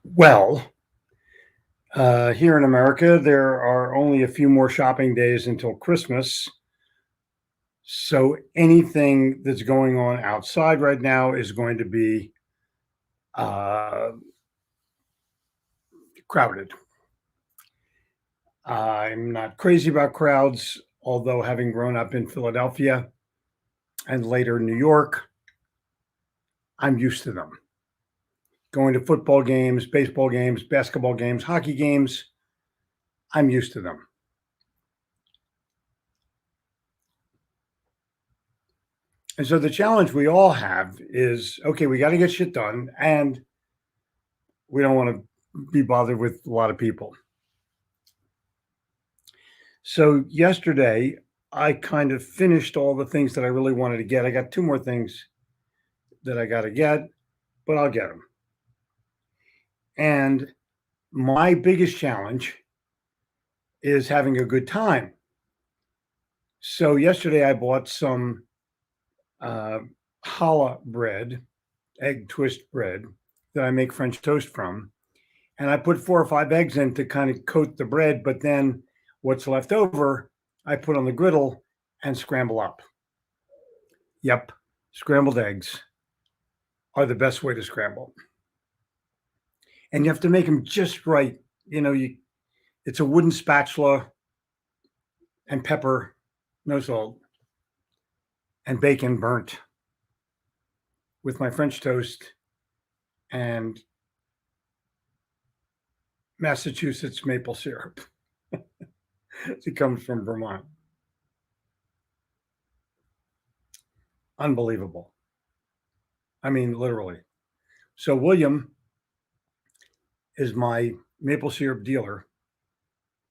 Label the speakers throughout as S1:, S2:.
S1: Well, here in America, there are only a few more shopping days until Christmas. So anything that's going on outside right now is going to be uh, crowded. I'm not crazy about crowds, although having grown up in Philadelphia and later New York, I'm used to them. Going to football games, baseball games, basketball games, hockey games, I'm used to them. And so the challenge we all have is okay, we got to get shit done and we don't want to be bothered with a lot of people. So yesterday, I kind of finished all the things that I really wanted to get. I got two more things that I got to get, but I'll get them. And my biggest challenge is having a good time. So yesterday, I bought some uh, challah bread, egg twist bread that I make French toast from. And I put 4 or 5 eggs in to kind of coat the bread, but then what's left over, I put on the griddle and scramble up. Yep, scrambled eggs are the best way to scramble. And you have to make them just right. It's a wooden spatula and pepper, no salt, and bacon burnt with my French toast and Massachusetts maple syrup. It comes from Vermont. Unbelievable. I mean, literally. So William is my maple syrup dealer,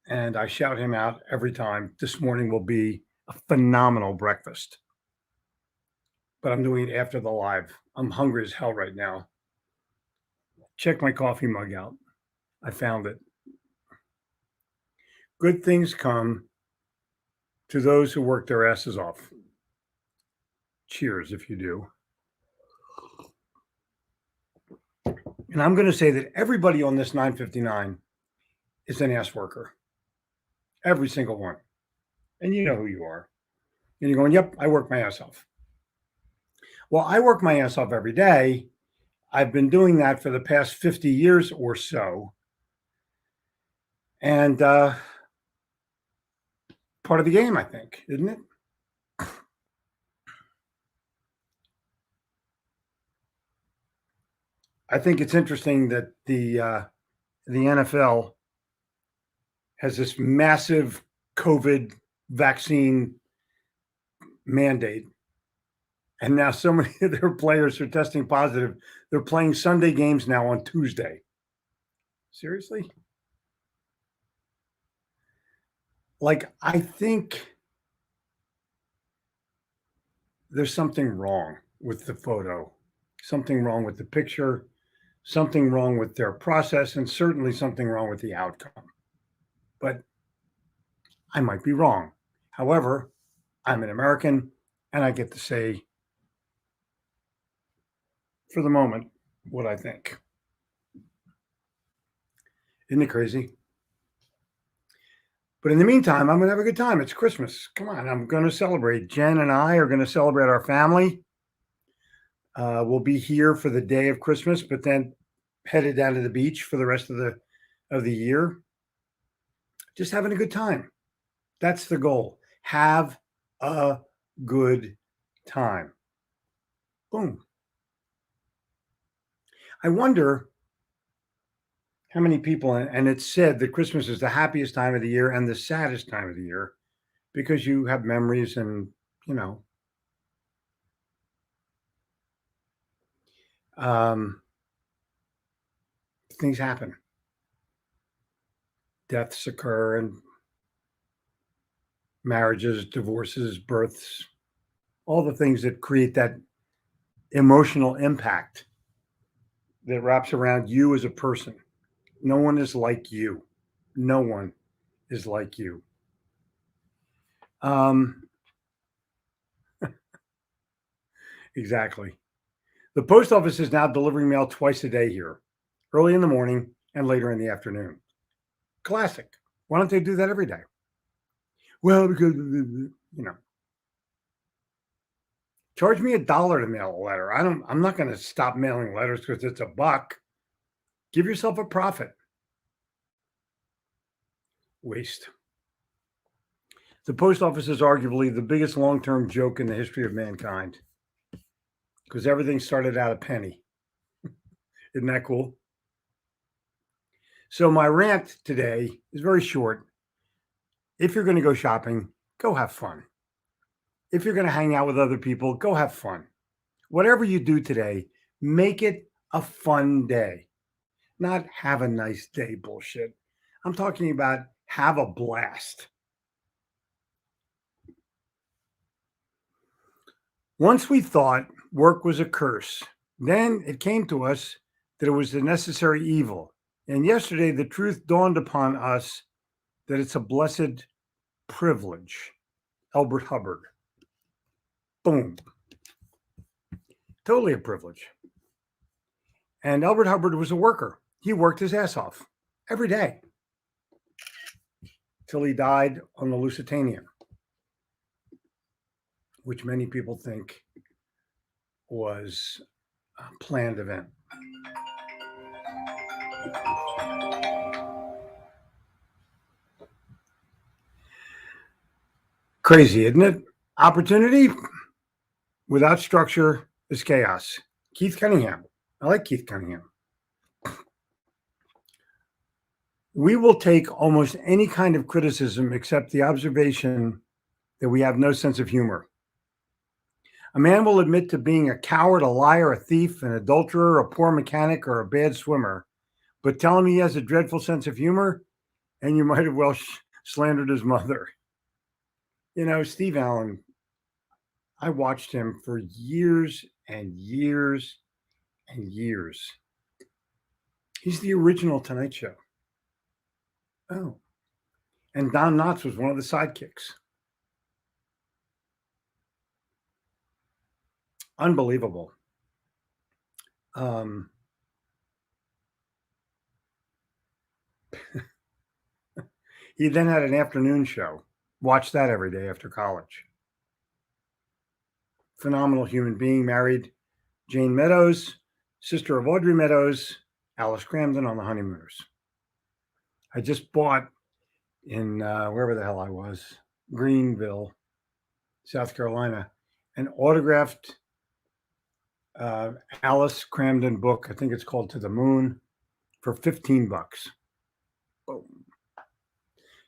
S1: and I shout him out every time. This morning will be a phenomenal breakfast, but I'm doing it after the live. I'm hungry as hell right now. Check my coffee mug out. I found it. Good things come to those who work their asses off. Cheers if you do. And I'm going to say that everybody on this 959 is an ass worker. Every single one. And you know who you are. And you're going, yep, I work my ass off. Well, I work my ass off every day. I've been doing that for the past 50 years or so. And part of the game, I think, isn't it? I think it's interesting that the NFL has this massive COVID vaccine mandate, and now so many of their players are testing positive. They're playing Sunday games now on Tuesday. Seriously? Like, I think there's something wrong with the photo, something wrong with the picture, something wrong with their process, and certainly something wrong with the outcome. But I might be wrong. However, I'm an American and I get to say, for the moment, what I think. Isn't it crazy? But in the meantime, I'm going to have a good time. It's Christmas. Come on, I'm going to celebrate. Jen and I are going to celebrate our family. We'll be here for the day of Christmas, but then headed down to the beach for the rest of the year. Just having a good time. That's the goal. Have a good time. Boom. I wonder how many people, and it's said that Christmas is the happiest time of the year and the saddest time of the year because you have memories and, you know, um, things happen. Deaths occur and marriages, divorces, births, all the things that create that emotional impact that wraps around you as a person. No one is like you. No one is like you. Um, exactly. The post office is now delivering mail twice a day here, early in the morning and later in the afternoon. Classic. Why don't they do that every day? Well, because, charge me $1 to mail a letter. I'm not going to stop mailing letters because it's $1. Give yourself a profit. Waste. The post office is arguably the biggest long-term joke in the history of mankind because everything started out a penny. Isn't that cool? So my rant today is very short. If you're going to go shopping, go have fun. If you're going to hang out with other people, go have fun. Whatever you do today, make it a fun day. Not have a nice day bullshit. I'm talking about have a blast. Once we thought work was a curse, then it came to us that it was a necessary evil. And yesterday, the truth dawned upon us that it's a blessed privilege. Albert Hubbard. Boom. Totally a privilege. And Albert Hubbard was a worker. He worked his ass off every day till he died on the Lusitania, which many people think was a planned event. Crazy, isn't it? Opportunity without structure is chaos. Keith Cunningham. I like Keith Cunningham. We will take almost any kind of criticism except the observation that we have no sense of humor. A man will admit to being a coward, a liar, a thief, an adulterer, a poor mechanic, or a bad swimmer, but tell him he has a dreadful sense of humor, and you might have well slandered his mother. Steve Allen, I watched him for years and years and years. He's the original Tonight Show. Oh. And Don Knotts was one of the sidekicks. Unbelievable. He then had an afternoon show. Watched that every day after college. Phenomenal human being, married Jane Meadows, sister of Audrey Meadows, Alice Cramden on The Honeymooners. I just bought in wherever the hell I was, Greenville, South Carolina, an autographed Alice Cramden book. I think it's called To the Moon for $15. Boom.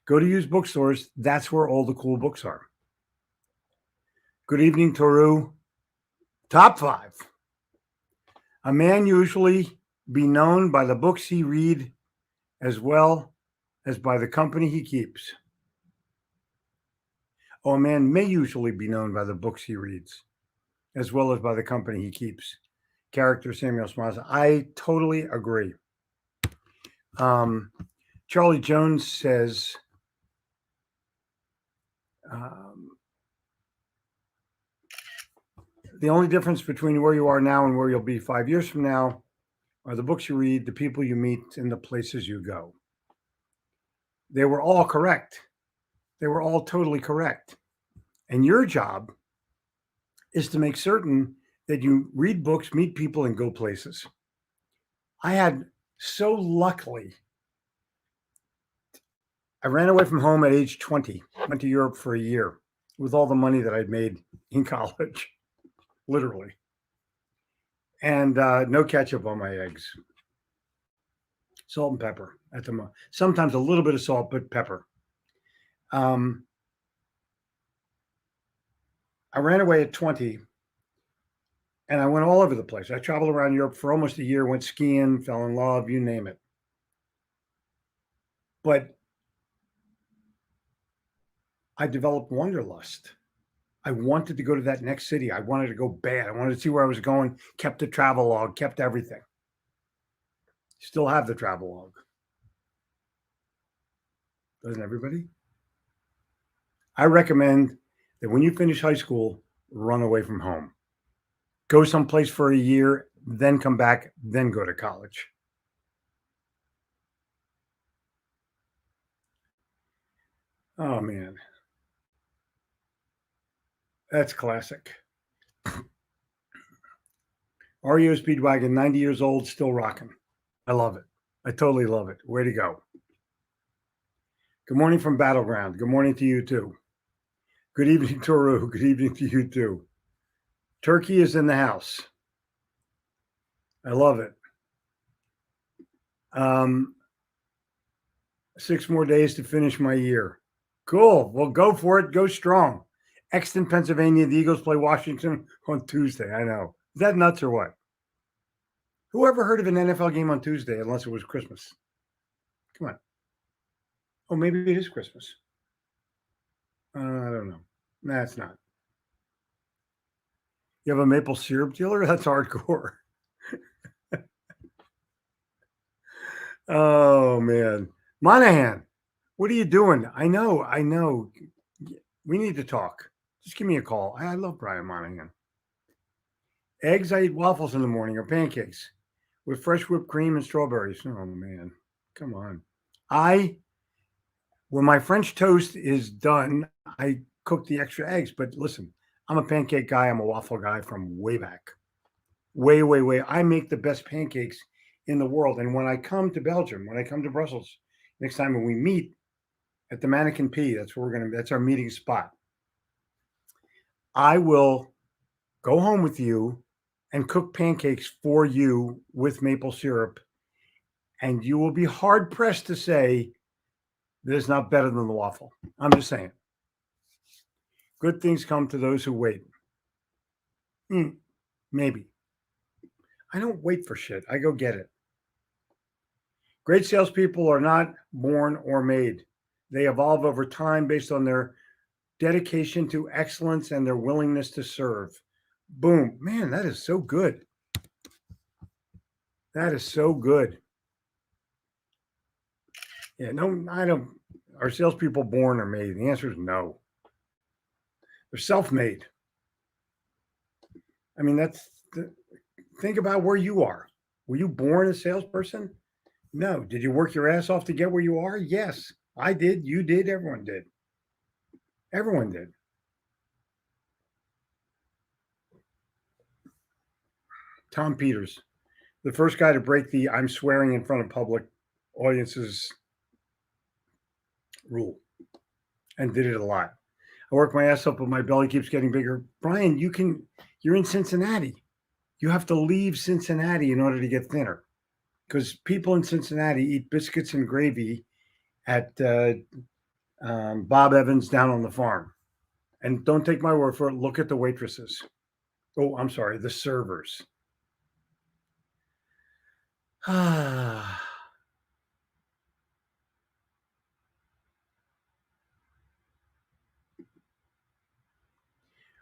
S1: Go to used bookstores. That's where all the cool books are. Good evening, Toru. Top 5. A man usually be known by the books he read as well as by the company he keeps. Oh, a man may usually be known by the books he reads as well as by the company he keeps. Character Samuel Smiles. I totally agree. Charlie Jones says, the only difference between where you are now and where you'll be 5 years from now are the books you read, the people you meet, and the places you go. They were all correct. They were all totally correct. And your job is to make certain that you read books, meet people, and go places. I ran away from home at age 20, went to Europe for a year with all the money that I'd made in college, literally. And no ketchup on my eggs. Salt and pepper at the moment. Sometimes a little bit of salt, but pepper. I ran away at 20 and I went all over the place. I traveled around Europe for almost a year, went skiing, fell in love, you name it. But I developed wanderlust. I wanted to go to that next city. I wanted to go bad. I wanted to see where I was going, kept the travel log, kept everything. Still have the travel log. Doesn't everybody? I recommend that when you finish high school, run away from home. go someplace for a year, then come back, then go to college. Oh man, that's classic. REO Speedwagon, 90 years old, still rocking. I love it. I totally love it. Way to go. Good morning from Battleground. Good morning to you too. Good evening, Toru. Good evening to you too. Turkey is in the house. I love it. 6 more days to finish my year. Cool. Well, go for it. Go strong. Exton, Pennsylvania. The Eagles play Washington on Tuesday. I know. Is that nuts or what? Who ever heard of an NFL game on Tuesday unless it was Christmas? Come on. Oh, maybe it is Christmas. I don't know. Nah, it's not. You have a maple syrup dealer? That's hardcore. Oh, man. Monahan, what are you doing? I know. We need to talk. Just give me a call. I love Brian Monahan. Eggs, I eat waffles in the morning or pancakes with fresh whipped cream and strawberries. Oh, man. Come on. When my French toast is done, I cook the extra eggs. But listen, I'm a pancake guy. I'm a waffle guy from way back. Way. I make the best pancakes in the world. And when I come to Belgium, when I come to Brussels, next time when we meet at the Mannequin P, that's our meeting spot. I will go home with you and cook pancakes for you with maple syrup. And you will be hard pressed to say that it's not better than the waffle. I'm just saying. Good things come to those who wait. Maybe. I don't wait for shit. I go get it. Great salespeople are not born or made. They evolve over time based on their dedication to excellence and their willingness to serve. Boom. Man, that is so good. That is so good. Yeah, no, I don't. Are salespeople born or made? The answer is no. They're self-made. I mean, think about where you are. Were you born a salesperson? No. Did you work your ass off to get where you are? Yes. I did. You did. Everyone did. Everyone did. Tom Peters, the first guy to break the I'm swearing in front of public audiences rule, and did it a lot. I work my ass up, but my belly keeps getting bigger. Brian, you're in Cincinnati. You have to leave Cincinnati in order to get thinner, because people in Cincinnati eat biscuits and gravy at Bob Evans down on the farm. And don't take my word for it. Look at the waitresses. Oh, I'm sorry, the servers.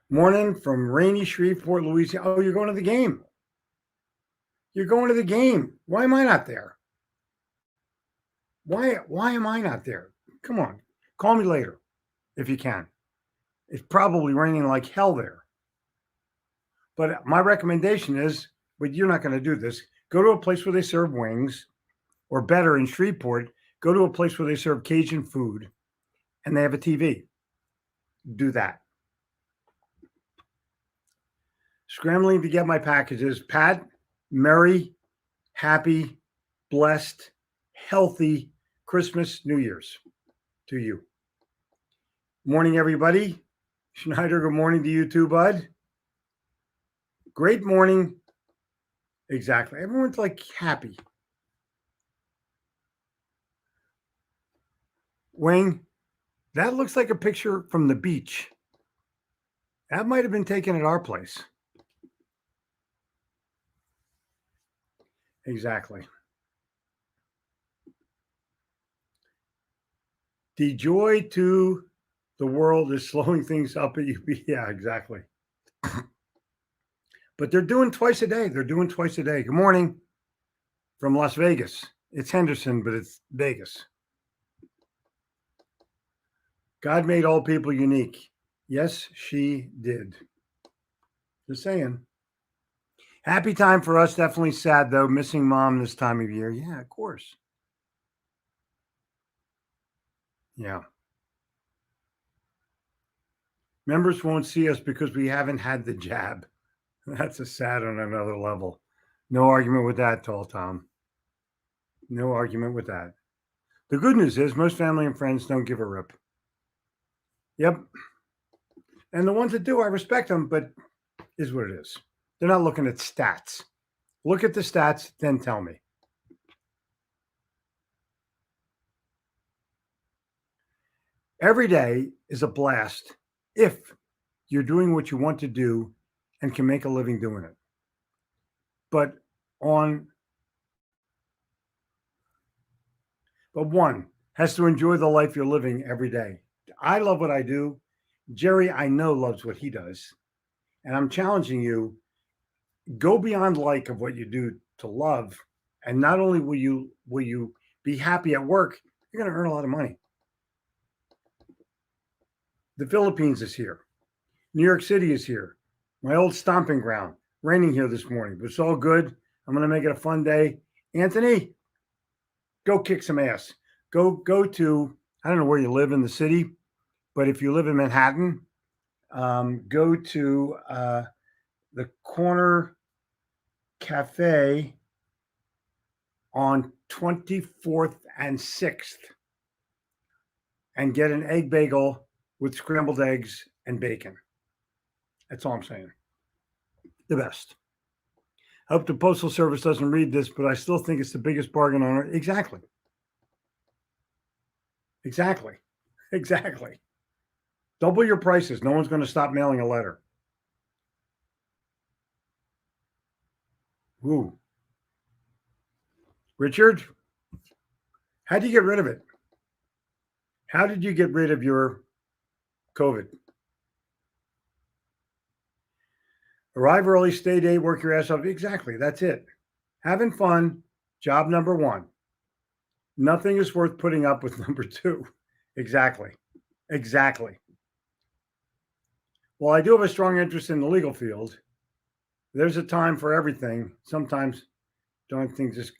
S1: Morning from rainy Shreveport, Louisiana. Oh, you're going to the game. You're going to the game. Why am I not there? Why am I not there? Come on. Call me later if you can. It's probably raining like hell there. But my recommendation is, but you're not going to do this, go to a place where they serve wings, or better in Shreveport, go to a place where they serve Cajun food and they have a TV. Do that. Scrambling to get my packages. Pat, merry, happy, blessed, healthy Christmas, New Year's to you. Morning, everybody. Schneider, good morning to you too, bud. Great morning. Exactly. Everyone's like happy. Wing, that looks like a picture from the beach. That might have been taken at our place. Exactly. The joy to the world is slowing things up at UB. Yeah, exactly. But they're doing twice a day. Good morning from Las Vegas. It's Henderson, but it's Vegas. God made all people unique. Yes, she did. Just saying. Happy time for us. Definitely sad, though. Missing mom this time of year. Yeah, of course. Yeah. Members won't see us because we haven't had the jab. That's a sad on another level. No argument with that, Tall Tom. No argument with that. The good news is most family and friends don't give a rip. Yep. And the ones that do, I respect them, but is what it is. They're not looking at stats. Look at the stats, then tell me. Every day is a blast if you're doing what you want to do and can make a living doing it. But one has to enjoy the life you're living every day. I love what I do. Jerry, I know, loves what he does. And I'm challenging you, go beyond like of what you do to love. And not only will you be happy at work, you're going to earn a lot of money. The Philippines is here. New York City is here. My old stomping ground. Raining here this morning, but it's all good. I'm going to make it a fun day. Anthony, go kick some ass. Go to, I don't know where you live in the city, but if you live in Manhattan, go to the Corner Cafe on 24th and 6th and get an egg bagel with scrambled eggs and bacon. That's all I'm saying. The best. I hope the Postal Service doesn't read this, but I still think it's the biggest bargain on earth. Exactly. Double your prices. No one's going to stop mailing a letter. Ooh. Richard, how did you get rid of it? How did you get rid of your COVID? Arrive early, stay late, work your ass off. Exactly. That's it. Having fun, job number one. Nothing is worth putting up with number two. Exactly. Well, I do have a strong interest in the legal field. There's a time for everything. Sometimes don't things just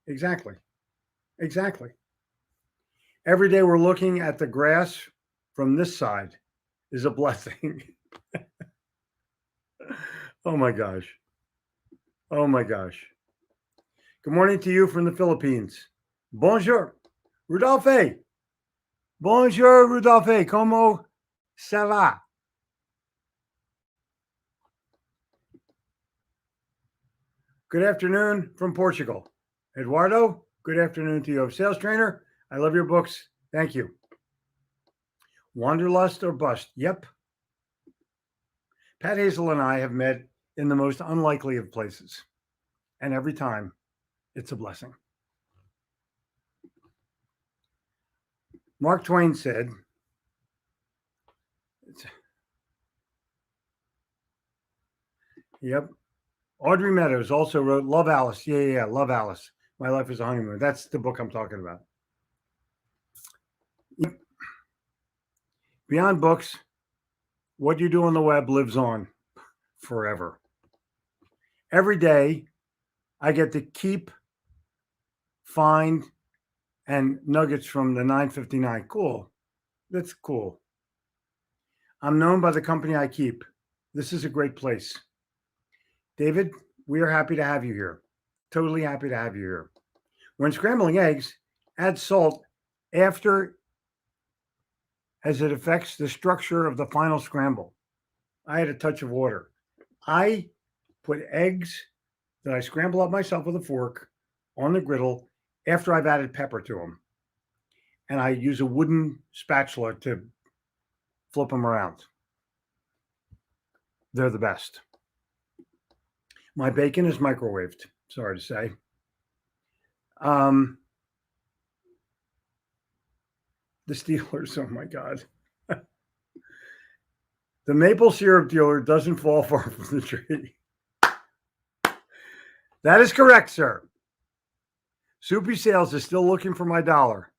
S1: exactly. Every day we're looking at the grass from this side is a blessing. Oh my gosh. Good morning to you from the Philippines. Bonjour, Rudolphe. Bonjour, Rudolphe. Como ça va? Good afternoon from Portugal. Eduardo, good afternoon to you. Sales trainer, I love your books. Thank you. Wanderlust or bust? Yep. Pat Hazel and I have met in the most unlikely of places. And every time, it's a blessing. Mark Twain said, yep. Audrey Meadows also wrote Love Alice. Yeah, Love Alice. My Life is a Honeymoon. That's the book I'm talking about. Yep. Beyond books, what you do on the web lives on forever. Every day, I get to keep, find, and nuggets from the 959. Cool. That's cool. I'm known by the company I keep. This is a great place. David, we are happy to have you here. Totally happy to have you here. When scrambling eggs, add salt after as it affects the structure of the final scramble. I had a touch of water. I put eggs that I scramble up myself with a fork on the griddle after I've added pepper to them. And I use a wooden spatula to flip them around. They're the best. My bacon is microwaved, sorry to say. The Steelers, oh my God. The maple syrup dealer doesn't fall far from the tree. That is correct, sir. Soupy Sales is still looking for my dollar.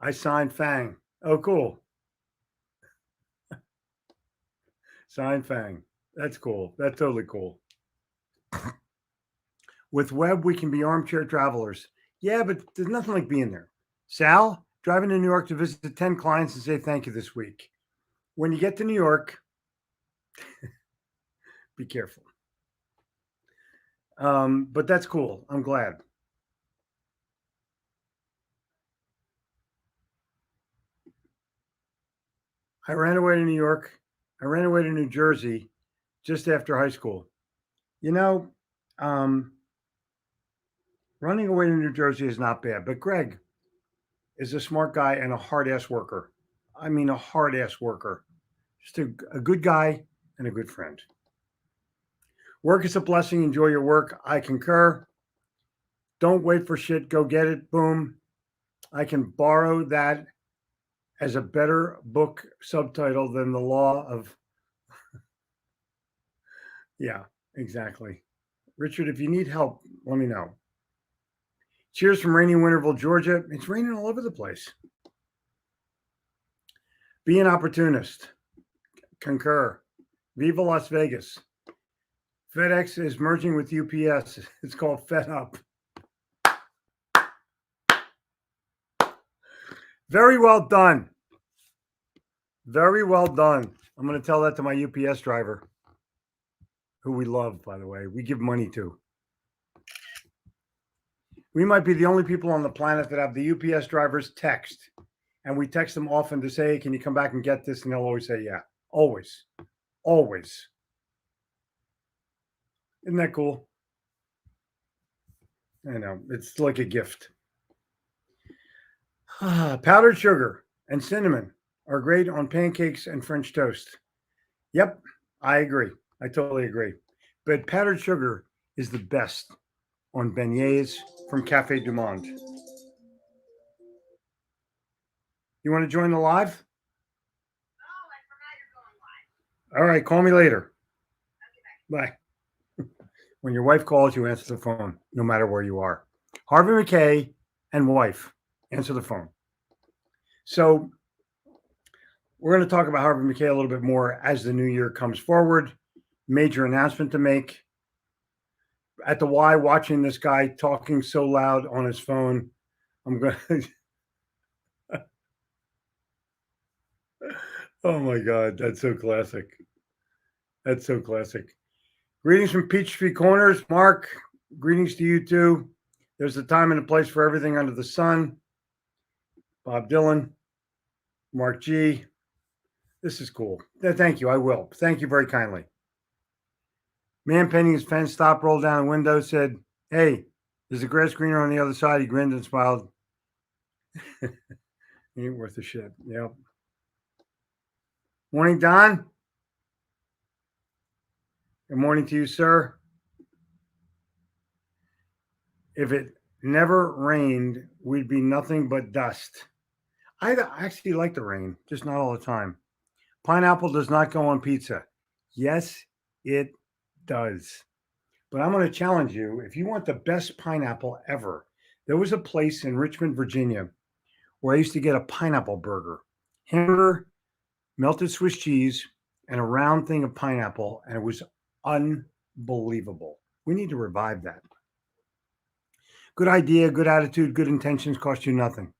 S1: I signed Fang. Oh, cool. Signed Fang. That's cool. That's totally cool. With web, we can be armchair travelers. Yeah, but there's nothing like being there. Sal, driving to New York to visit 10 clients and say thank you this week. When you get to New York, be careful. But that's cool. I'm glad. I ran away to New York. I ran away to New Jersey just after high school. You know, um, running away to New Jersey is not bad, but Greg is a smart guy and a hard ass worker. I mean, a hard ass worker. Just a good guy and a good friend. Work is a blessing. Enjoy your work. I concur. Don't wait for shit. Go get it. Boom. I can borrow that as a better book subtitle than the law of. Yeah, exactly. Richard, if you need help, let me know. Cheers from rainy Winterville, Georgia. It's raining all over the place. Be an opportunist. Concur. Viva Las Vegas. FedEx is merging with UPS. It's called Fed Up. Very well done. Very well done. I'm going to tell that to my UPS driver, who we love, by the way. We give money to. We might be the only people on the planet that have the UPS drivers text. And we text them often to say, hey, can you come back and get this? And they'll always say, yeah. Always. Always. Isn't that cool? I know. It's like a gift. Powdered sugar and cinnamon are great on pancakes and French toast. Yep, I agree. I totally agree. But powdered sugar is the best on beignets from Cafe du Monde. You want to join the live? All right, call me later. Bye. When your wife calls, you answer the phone, no matter where you are. Harvey McKay and wife, answer the phone. So we're going to talk about Harvey McKay a little bit more as the new year comes forward. Major announcement to make. At the Y, watching this guy talking so loud on his phone, I'm going to. Oh my God, that's so classic. That's so classic. Greetings from Peachtree Corners. Mark, greetings to you too. There's a time and a place for everything under the sun. Bob Dylan, Mark G. This is cool. Thank you. I will. Thank you very kindly. Man painting his fence, stopped, rolled down the window, said, hey, there's a grass greener on the other side. He grinned and smiled. He ain't worth a shit. Yep. Morning, Don. Good morning to you, sir. If it never rained, we'd be nothing but dust. I actually like the rain, just not all the time. Pineapple does not go on pizza. Yes, it does. But I'm going to challenge you. If you want the best pineapple ever, there was a place in Richmond, Virginia, where I used to get a pineapple burger. Hamburger, melted Swiss cheese, and a round thing of pineapple, and it was unbelievable. We need to revive that. Good idea, good attitude, good intentions cost you nothing.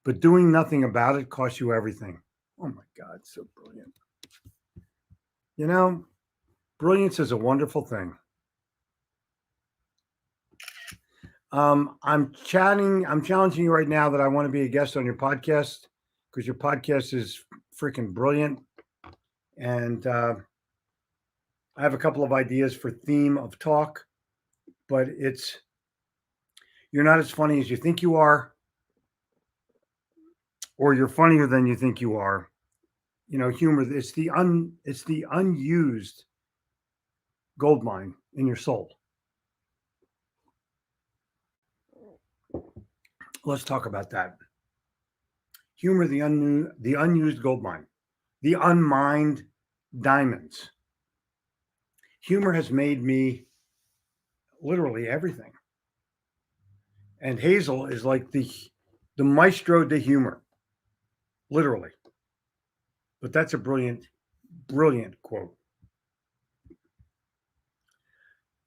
S1: But doing nothing about it costs you everything. Oh my God, so brilliant. You know, brilliance is a wonderful thing. I'm challenging you right now that I want to be a guest on your podcast because your podcast is freaking brilliant. And I have a couple of ideas for theme of talk, but you're not as funny as you think you are, or you're funnier than you think you are. You know, humor, it's the unused gold mine in your soul. Let's talk about that. Humor, the unused gold mine, the unmined diamonds. Humor has made me literally everything. And Hazel is like the maestro de humor, literally. But that's a brilliant, brilliant quote.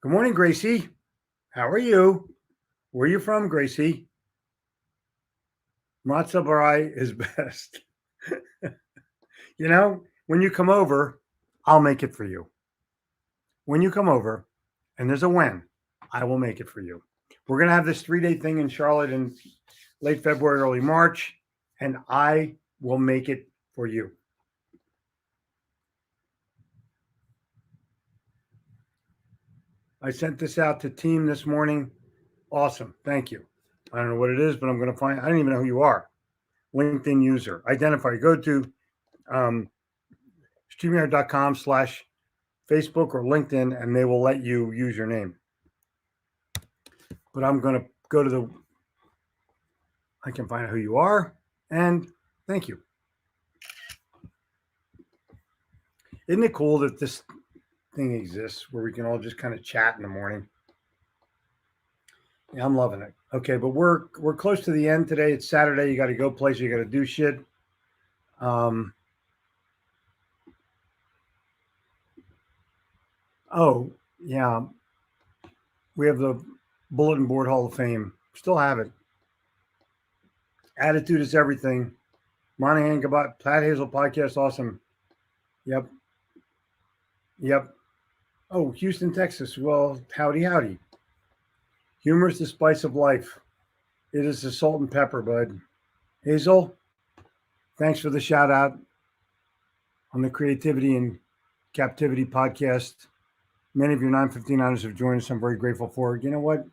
S1: Good morning, Gracie. How are you? Where are you from, Gracie? Matzo barai is best. You know, when you come over, I'll make it for you. When you come over, and there's a when, I will make it for you. We're going to have this 3-day thing in Charlotte in late February, early March, and I will make it for you. I sent this out to team this morning. Awesome. Thank you. I don't know what it is, but I'm going to find, I don't even know who you are. LinkedIn user. Identify. Go to StreamYard.com/Facebook or LinkedIn, and they will let you use your name. But I'm going to go to I can find out who you are, and thank you. Isn't it cool that this thing exists where we can all just kind of chat in the morning? Yeah, I'm loving it. Okay, but we're close to the end today. It's Saturday. You got to go places. You got to do shit. Oh yeah, we have the Bulletin Board Hall of Fame. Still have it. Attitude is everything. Monahan, goodbye. Pat Hazel podcast, awesome. Yep. Oh, Houston, Texas. Well, howdy. Humor is the spice of life. It is the salt and pepper, bud. Hazel, thanks for the shout out on the Creativity and Captivity podcast. Many of your 959ers have joined us. I'm very grateful for it. You know what?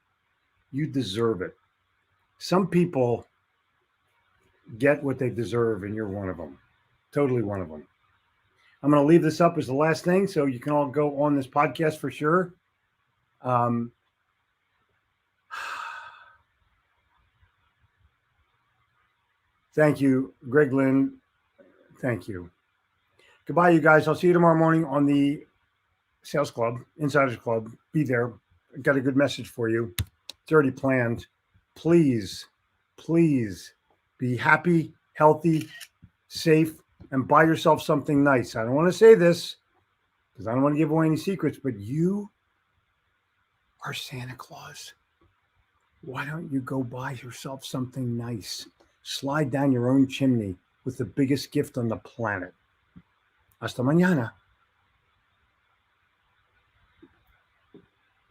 S1: You deserve it. Some people get what they deserve, and you're one of them. Totally one of them. I'm going to leave this up as the last thing, so you can all go on this podcast for sure. Thank you, Greg Lynn. Thank you. Goodbye, you guys. I'll see you tomorrow morning on the Sales Club, Insiders Club. Be there. I've got a good message for you. It's already planned. Please be happy, healthy, safe, and buy yourself something nice. I don't want to say this because I don't want to give away any secrets, but you are Santa Claus. Why don't you go buy yourself something nice? Slide down your own chimney with the biggest gift on the planet. Hasta mañana.